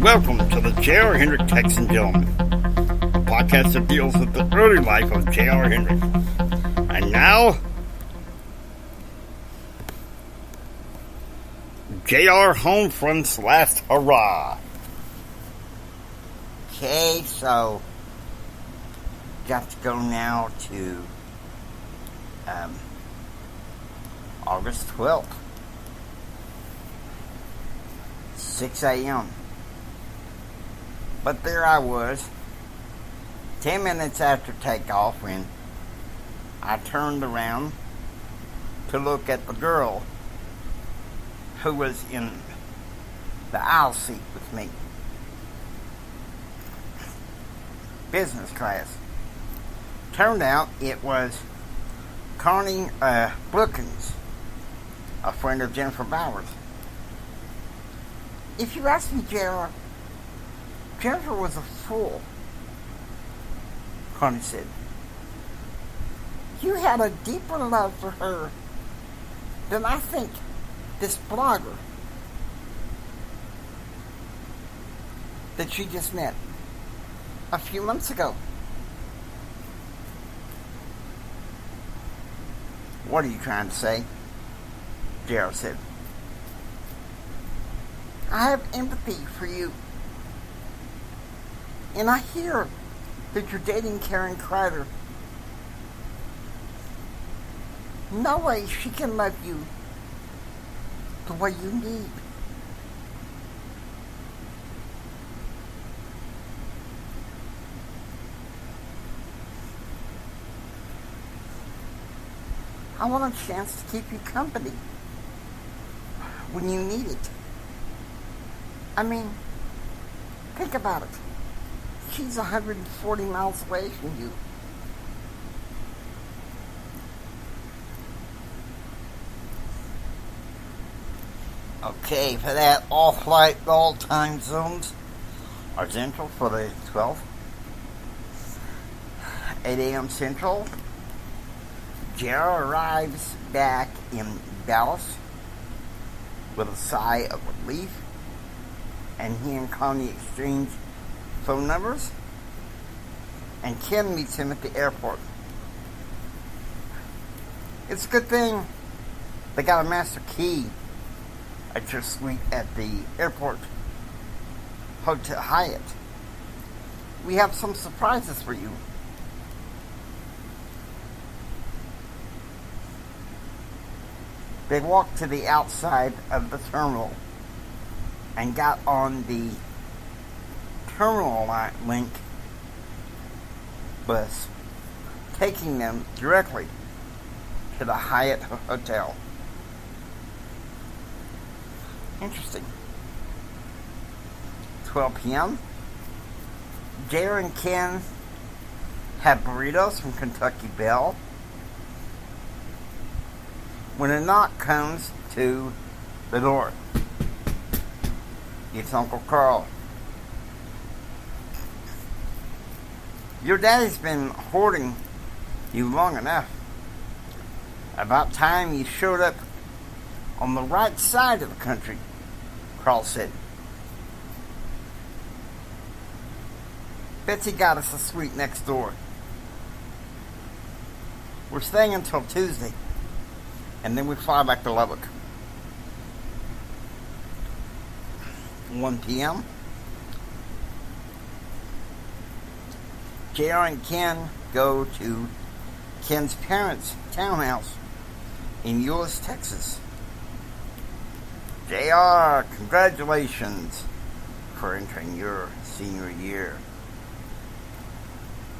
Welcome to the J.R. Hendrick Texan Gentleman, a podcast that deals with the early life of J.R. Hendrick. And now, J.R. Homefronts' last hurrah. Okay, so got to go now to August 12th, 6 a.m. But there I was, 10 minutes after takeoff, when I turned around to look at the girl who was in the aisle seat with me. Business class. Turned out it was Connie Brookins, a friend of Jennifer Bowers. If you ask me, J.R., Jennifer was a fool, Connie said. You had a deeper love for her than I think this blogger that she just met a few months ago. What are you trying to say? J.R. said. I have empathy for you. And I hear that you're dating Karen Kreider. No way she can love you the way you need. I want a chance to keep you company when you need it. I mean, think about it. She's 140 miles away from you. Okay, for that, all flight, all time zones are Central for the 12th. 8 a.m. Central. J.R. arrives back in Dallas with a sigh of relief, and he and Connie exchange phone numbers, and Ken meets him at the airport. It's a good thing they got a master key at your suite at the airport Hotel Hyatt. We have some surprises for you. They walked to the outside of the terminal and got on the Terminal Link bus, taking them directly to the Hyatt Hotel. Interesting. 12 p.m. J.R. and Ken have burritos from Kentucky Bell when a knock comes to the door. It's Uncle Carl. Your daddy's been hoarding you long enough. About time you showed up on the right side of the country, Carl said. Betsy got us a suite next door. We're staying until Tuesday, and then we fly back to Lubbock. 1 p.m. J.R. and Ken go to Ken's parents' townhouse in Euless, Texas. J.R., congratulations for entering your senior year.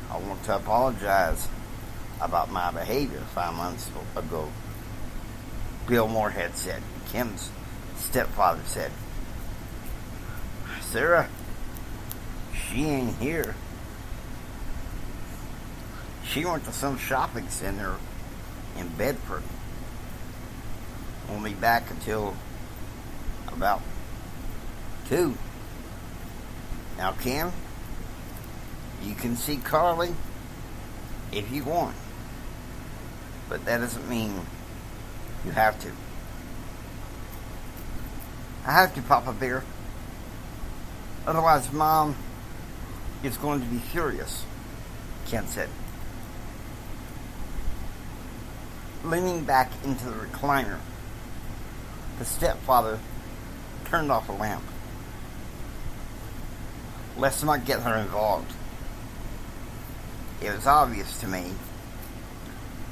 I want to apologize about my behavior 5 months ago. Bill Moorhead said. Ken's stepfather said. Sarah, she ain't here. She went to some shopping center in Bedford. Won't be back until about 2. Now, Ken, you can see Carly if you want, but that doesn't mean you have to. I have to, Papa Bear. Otherwise, Mom is going to be furious, Ken said. Leaning back into the recliner, the stepfather turned off a lamp. Let's not get her involved. It was obvious to me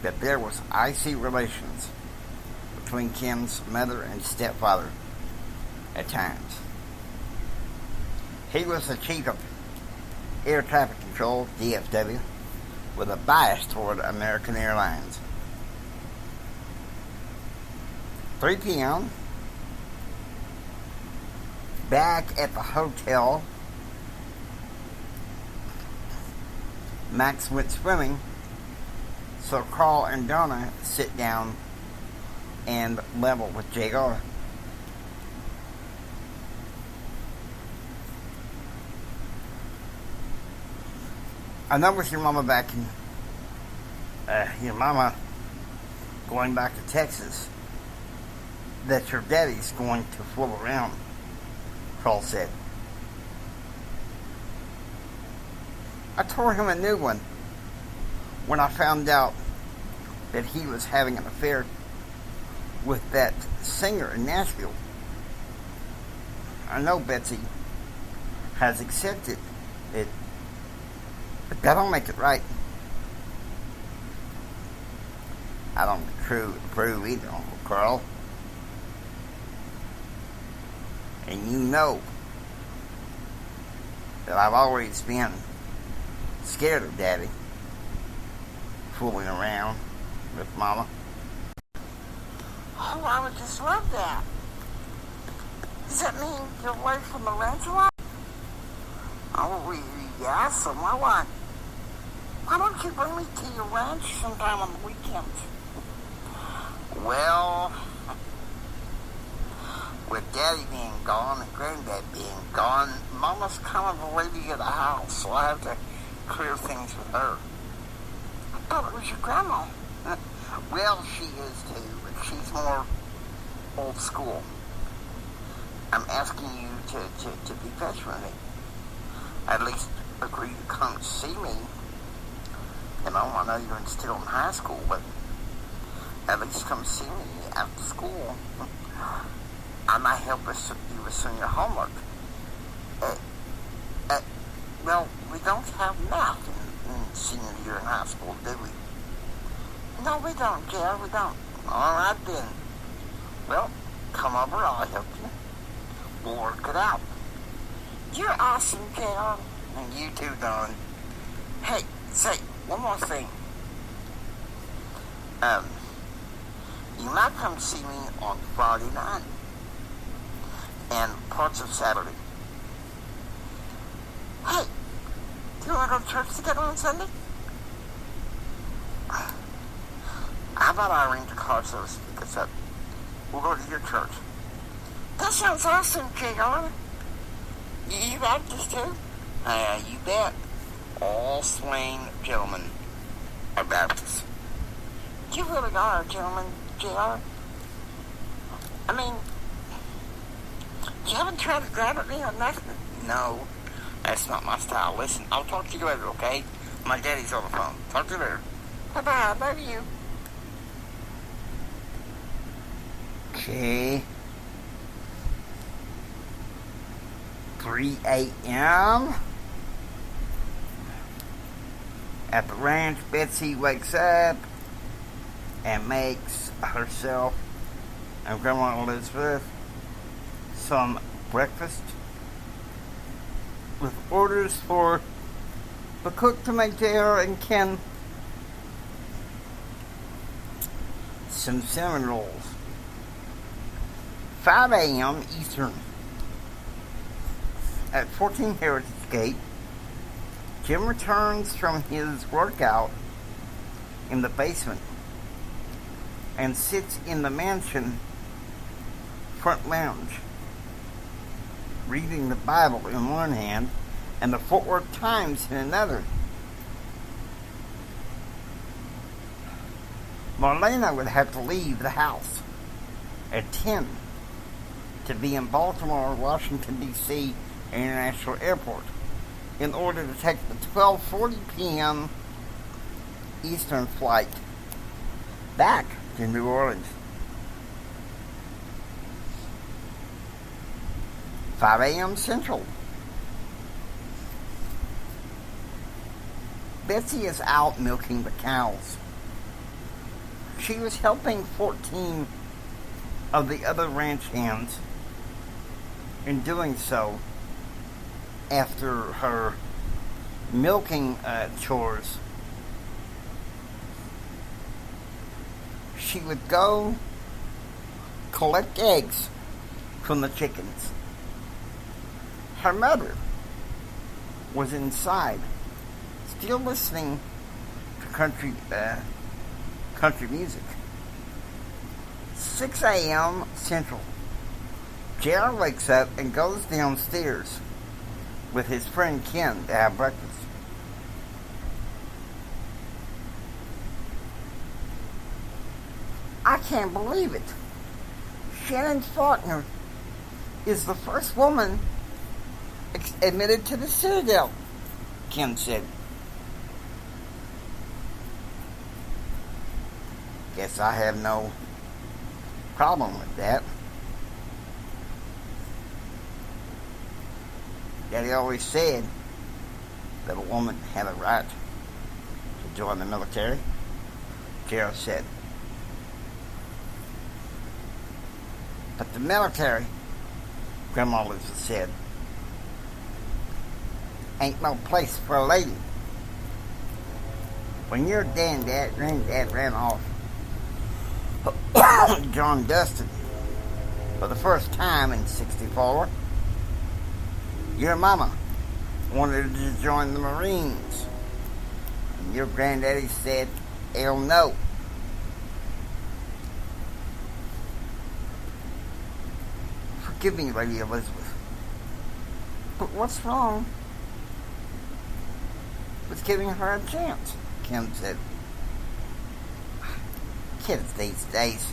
that there was icy relations between Ken's mother and stepfather at times. He was the chief of air traffic control, DFW, with a bias toward American Airlines. 3 p.m., back at the hotel, Max went swimming, so Carl and Donna sit down and level with JR. I know with your mama back in, your mama going back to Texas, that your daddy's going to fool around, Carl said. I tore him a new one when I found out that he was having an affair with that singer in Nashville. I know Betsy has accepted it, but that don't make it right. I don't approve either, Uncle Carl. And you know that I've always been scared of Daddy fooling around with Mama. Oh, I would just love that. Does that mean you're away from the ranch a lot? Oh, yeah, so my wife. Why don't you bring me to your ranch sometime on the weekends? Well, with Daddy being gone and Granddad being gone, Mama's kind of a lady of the house, so I have to clear things with her. I thought it was your grandma. Well, she is too, but she's more old school. I'm asking you to be patient with me. At least agree to come see me. You know, I know you're still in high school, but at least come see me after school. I might help you with some of your homework. Well, we don't have math in senior year in high school, do we? No, we don't, Jared, we don't. All right, then. Well, come over, I'll help you. We'll work it out. You're awesome, Jared. And you too, Don. Hey, say, one more thing. You might come see me on Friday night and parts of Saturday. Hey, do you want to go to church together on Sunday? How about I arrange a car service to pick us up? We'll go to your church. That sounds awesome, J.R. You Baptist too? You bet. All Swain gentlemen are Baptists. You really are a gentleman, J.R. I mean, you haven't tried to grab at me or nothing? No, that's not my style. Listen, I'll talk to you later, okay? My daddy's on the phone. Talk to you later. Bye-bye, I love you. Okay. 3 a.m. At the ranch, Betsy wakes up and makes herself and Grandma Elizabeth some breakfast with orders for the cook to make JR and Ken some cinnamon rolls. 5 a.m. Eastern. At 14 Heritage Gate, Jim returns from his workout in the basement and sits in the mansion front lounge, reading the Bible in one hand and the Fort Worth Times in another. Marlena would have to leave the house at 10 to be in Baltimore, Washington, D.C. International Airport in order to take the 12:40 p.m. Eastern flight back to New Orleans. 5 a.m. Central. Betsy is out milking the cows. She was helping 14 of the other ranch hands in doing so after her milking chores. She would go collect eggs from the chickens. Her mother was inside, still listening to country music. 6 a.m. Central. JR wakes up and goes downstairs with his friend Ken to have breakfast. I can't believe it. Shannon Faulkner is the first woman admitted to the Citadel, Ken said. Guess I have no problem with that. Daddy always said that a woman had a right to join the military, Gerald said. But the military, Grandma Elizabeth said, ain't no place for a lady. When your granddad ran off John Dustin for the first time in 64, your mama wanted to join the Marines. And your granddaddy said, hell no. Forgive me, Lady Elizabeth. But what's wrong with giving her a chance? Kim said. Kids these days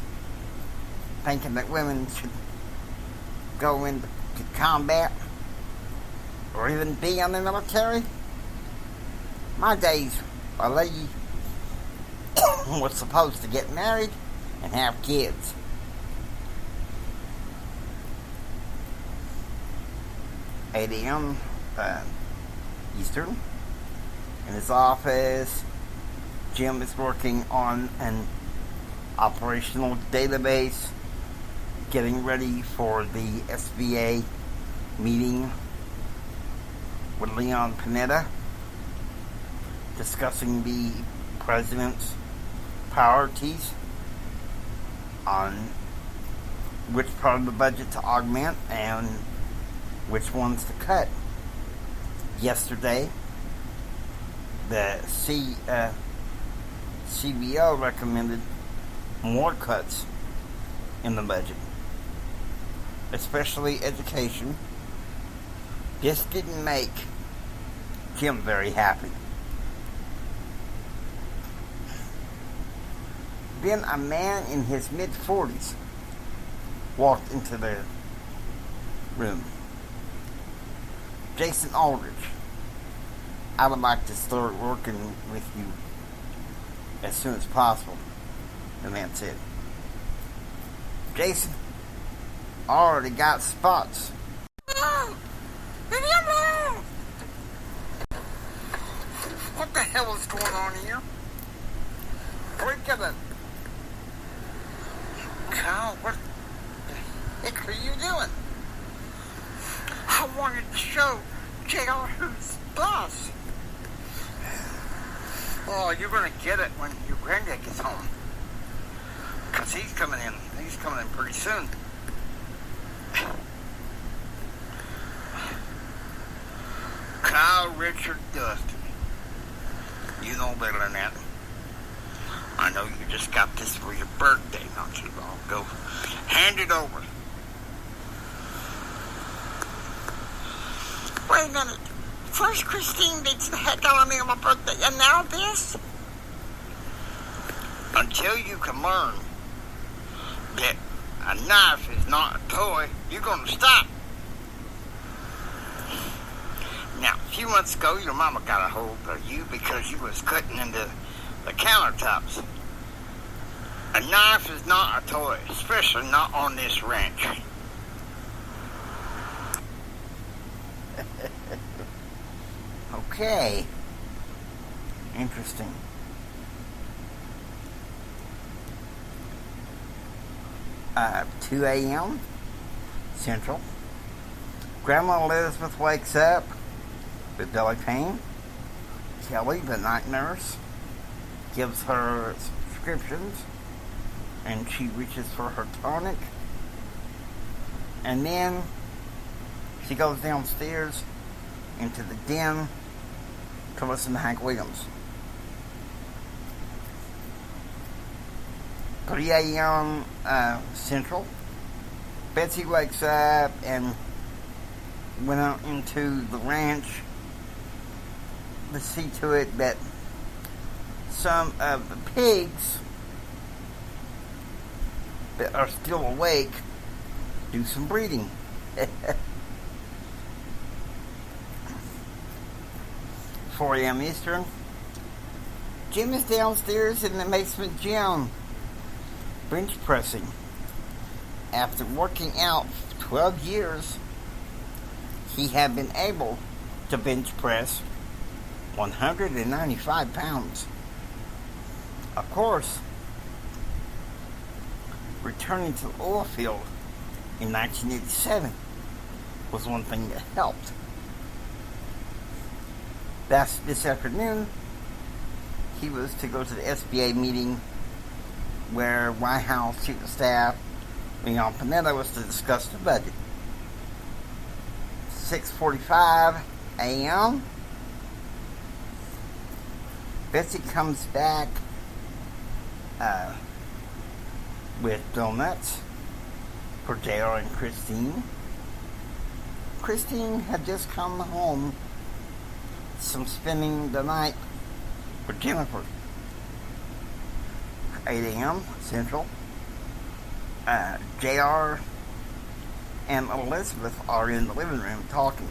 thinking that women should go into combat or even be in the military. My days, a lady was supposed to get married and have kids. "8 a.m. Eastern. In his office, Jim is working on an operational database, getting ready for the SBA meeting with Leon Panetta, discussing the president's priorities on which part of the budget to augment and which ones to cut. Yesterday, the CBO recommended more cuts in the budget, especially education. This didn't make Jim very happy. Then a man in his mid-40s walked into the room. "Jason Aldridge, I would like to start working with you as soon as possible," the man said. "Jason, I already got spots." What the hell is going on here? Look at it. Kyle, what the heck are you doing? I wanted to show JR who's boss. Oh, you're going to get it when your granddad gets home. Because he's coming in. He's coming in pretty soon. Kyle Richard Dustin. You know better than that. I know you just got this for your birthday not too long ago. Hand it over. Wait a minute. First Christine beats the heck out of me on my birthday, and now this? Until you can learn that a knife is not a toy, you're going to stop. Now, a few months ago, your mama got a hold of you because you was cutting into the countertops. A knife is not a toy, especially not on this ranch. Okay. Interesting. 2 a.m. Central. Grandma Elizabeth wakes up with belly pain. Kelly, the night nurse, gives her prescriptions, and she reaches for her tonic. And then she goes downstairs into the den to listen to Hank Williams. 3 a.m. Central. Betsy wakes up and went out into the ranch to see to it that some of the pigs that are still awake do some breeding. 4 a.m. Eastern. Jim is downstairs in the basement gym, bench pressing. After working out for 12 years, he had been able to bench press 195 pounds. Of course, returning to the oil field in 1987 was one thing that helped. This afternoon, he was to go to the SBA meeting where White House Chief of Staff Leon Panetta was to discuss the budget. 6:45 a.m. Betsy comes back with donuts for JR and Christine. Christine had just come home from spending the night with Jennifer. 8 a.m. Central. JR and Elizabeth are in the living room talking.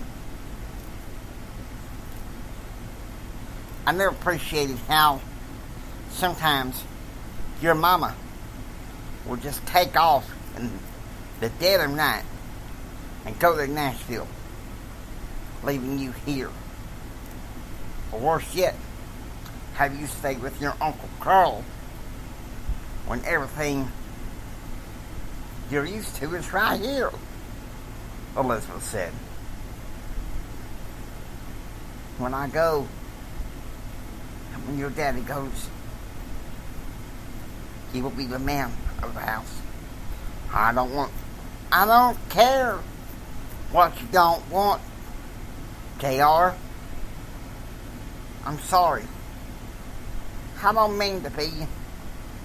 I never appreciated how sometimes your mama will just take off in the dead of night and go to Nashville, leaving you here. Or worse yet, have you stay with your Uncle Carl when everything you're used to is right here, Elizabeth said. When I go, when your daddy goes, he will be the man of the house. I don't care what you don't want, JR. I'm sorry. I don't mean to be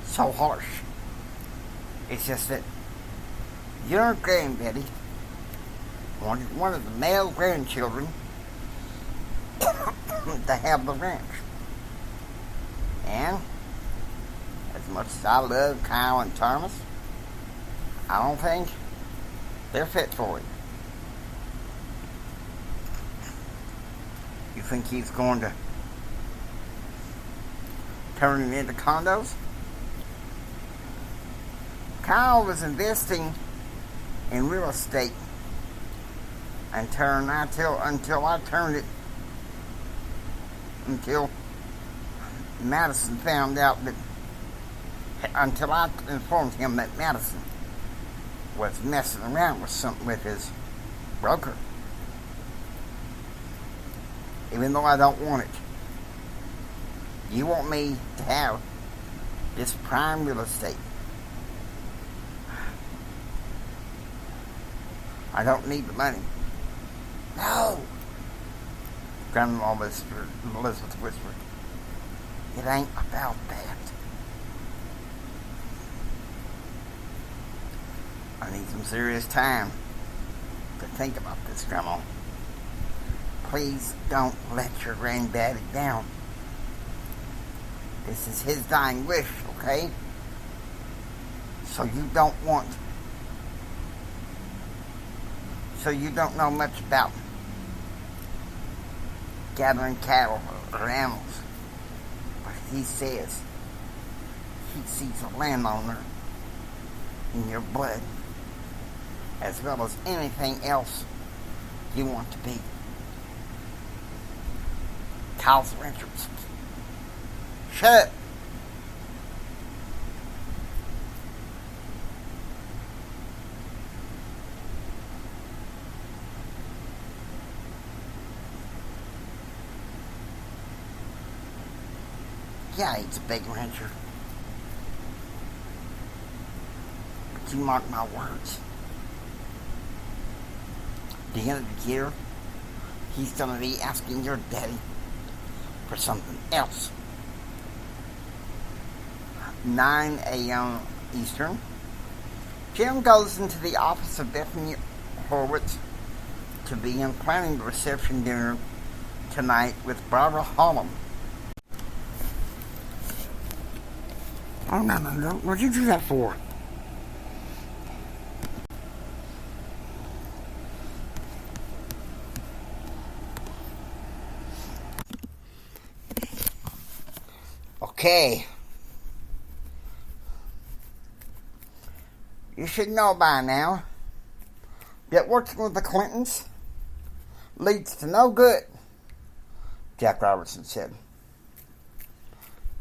so harsh. It's just that your granddaddy wanted one of the male grandchildren to have the ranch. And as much as I love Kyle and Thomas, I don't think they're fit for it. You think he's going to turn it into condos? Kyle was investing in real estate until Madison found out that, until I informed him that Madison was messing around with his broker. Even though I don't want it. You want me to have this prime real estate. I don't need the money. No! Grandma Elizabeth whispered. It ain't about that. I need some serious time to think about this, Grandma. Please don't let your granddaddy down. This is his dying wish, okay? So you don't know much about gathering cattle or animals. But he says he sees a landowner in your blood, as well as anything else you want to be. Kyle's Richards. Shut up. Yeah, he's a big rancher. But you mark my words. At the end of the year, he's going to be asking your daddy for something else. 9 a.m. Eastern. Jim goes into the office of Bethany Horowitz to begin planning the reception dinner tonight with Barbara Holland. Oh, no. What'd you do that for? Okay. You should know by now that working with the Clintons leads to no good, Jack Robertson said.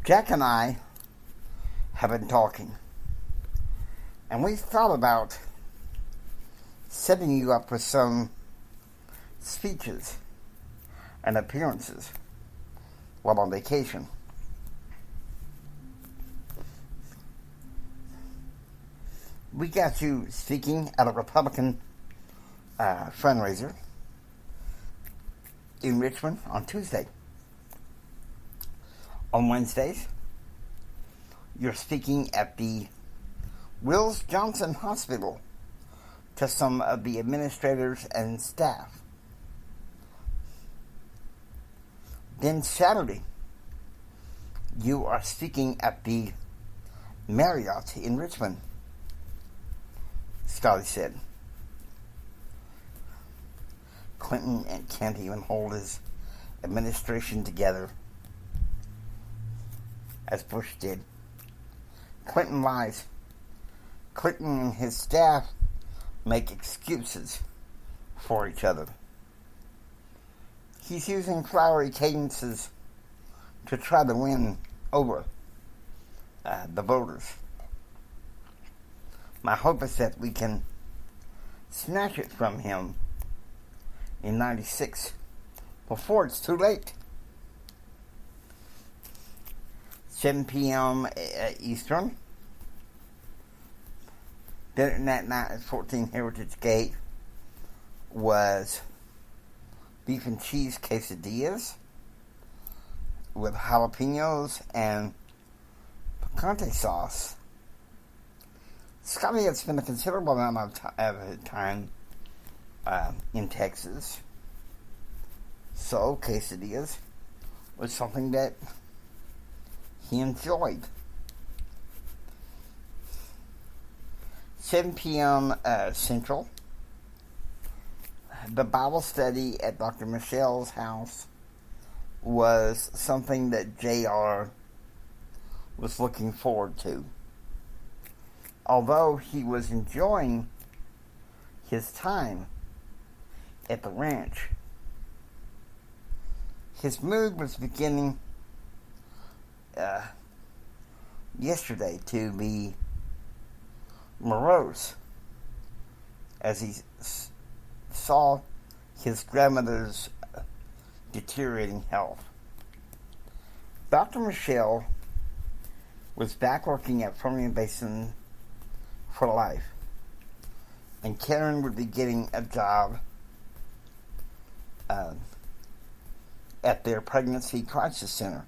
Jack and I have been talking, and we thought about setting you up with some speeches and appearances while on vacation. We got you speaking at a Republican fundraiser in Richmond on Tuesday. On Wednesdays, you're speaking at the Wills Johnson Hospital to some of the administrators and staff. Then Saturday, you are speaking at the Marriott in Richmond, Scotty said. Clinton can't even hold his administration together as Bush did. Clinton lies. Clinton and his staff make excuses for each other. He's using flowery cadences to try to win over the voters. My hope is that we can snatch it from him in 96 before it's too late. 7 p.m. Eastern. Dinner that night at 14 Heritage Gate was beef and cheese quesadillas with jalapenos and picante sauce. Scotty had spent a considerable amount of time in Texas, so quesadillas was something that he enjoyed. 7 p.m. Central. The Bible study at Dr. Michelle's house was something that JR was looking forward to. Although he was enjoying his time at the ranch, his mood was beginning yesterday to be morose as he saw his grandmother's deteriorating health. Dr. Michelle was back working at Permian Basin for life, and Karen would be getting a job at their pregnancy crisis center.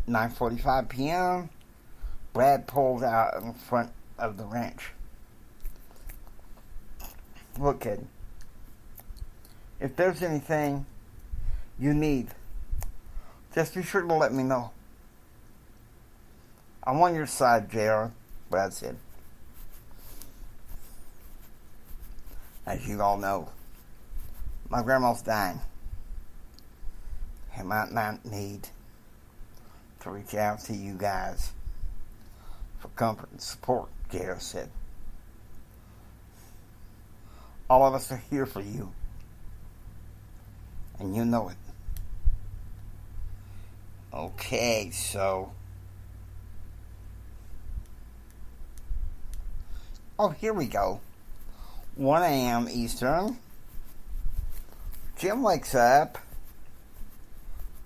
9:45 p.m., Brad pulled out in front of the ranch. Look, kid, if there's anything you need, just be sure to let me know. I'm on your side, JR, Brad said. As you all know, my grandma's dying. I might not need to reach out to you guys for comfort and support, JR said. All of us are here for you, and you know it. Okay, so... Oh, here we go. 1 a.m. Eastern. Jim wakes up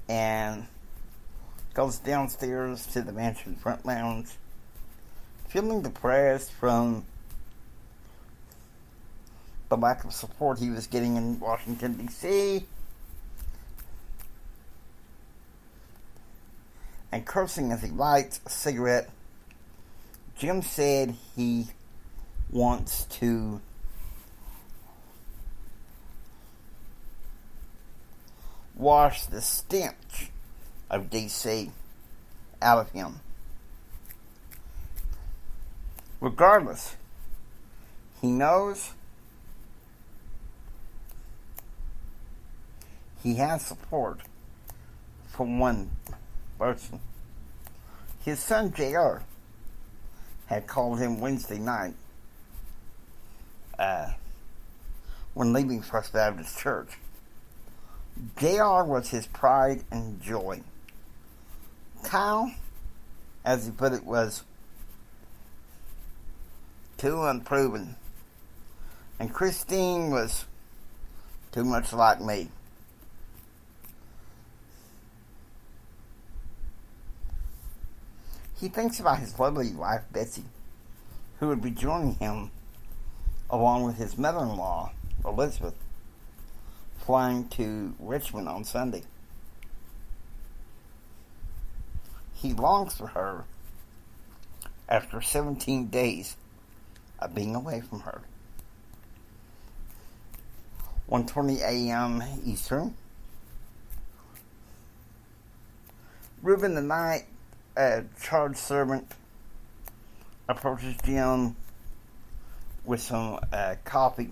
and goes downstairs to the mansion front lounge, feeling depressed from the lack of support he was getting in Washington, D.C., and cursing as he lights a cigarette. Jim said he wants to wash the stench of D.C. out of him. Regardless, he knows he has support from one person. His son JR had called him Wednesday night when leaving First Baptist Church. JR was his pride and joy. Kyle, as he put it, was too unproven. And Christine was too much like me. He thinks about his lovely wife, Betsy, who would be joining him along with his mother-in-law, Elizabeth, flying to Richmond on Sunday. He longs for her after 17 days of being away from her. 1:20 a.m. Eastern. Reuben the night charge servant approaches Jim with some coffee.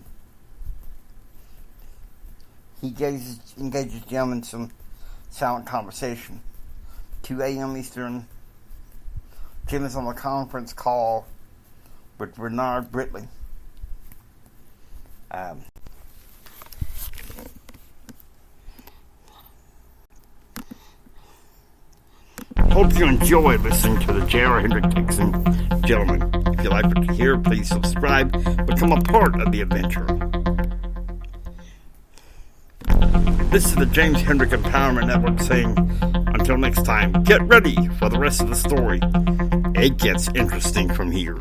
He engages Jim in some silent conversation. 2 a.m. Eastern. Jim is on a conference call with Bernard Britley. Hope you enjoy listening to the J.R. Hendrick Texan Gentleman. If you like what you hear, please subscribe. Become a part of the adventure. This is the James Hendrick Empowerment Network saying, until next time, get ready for the rest of the story. It gets interesting from here.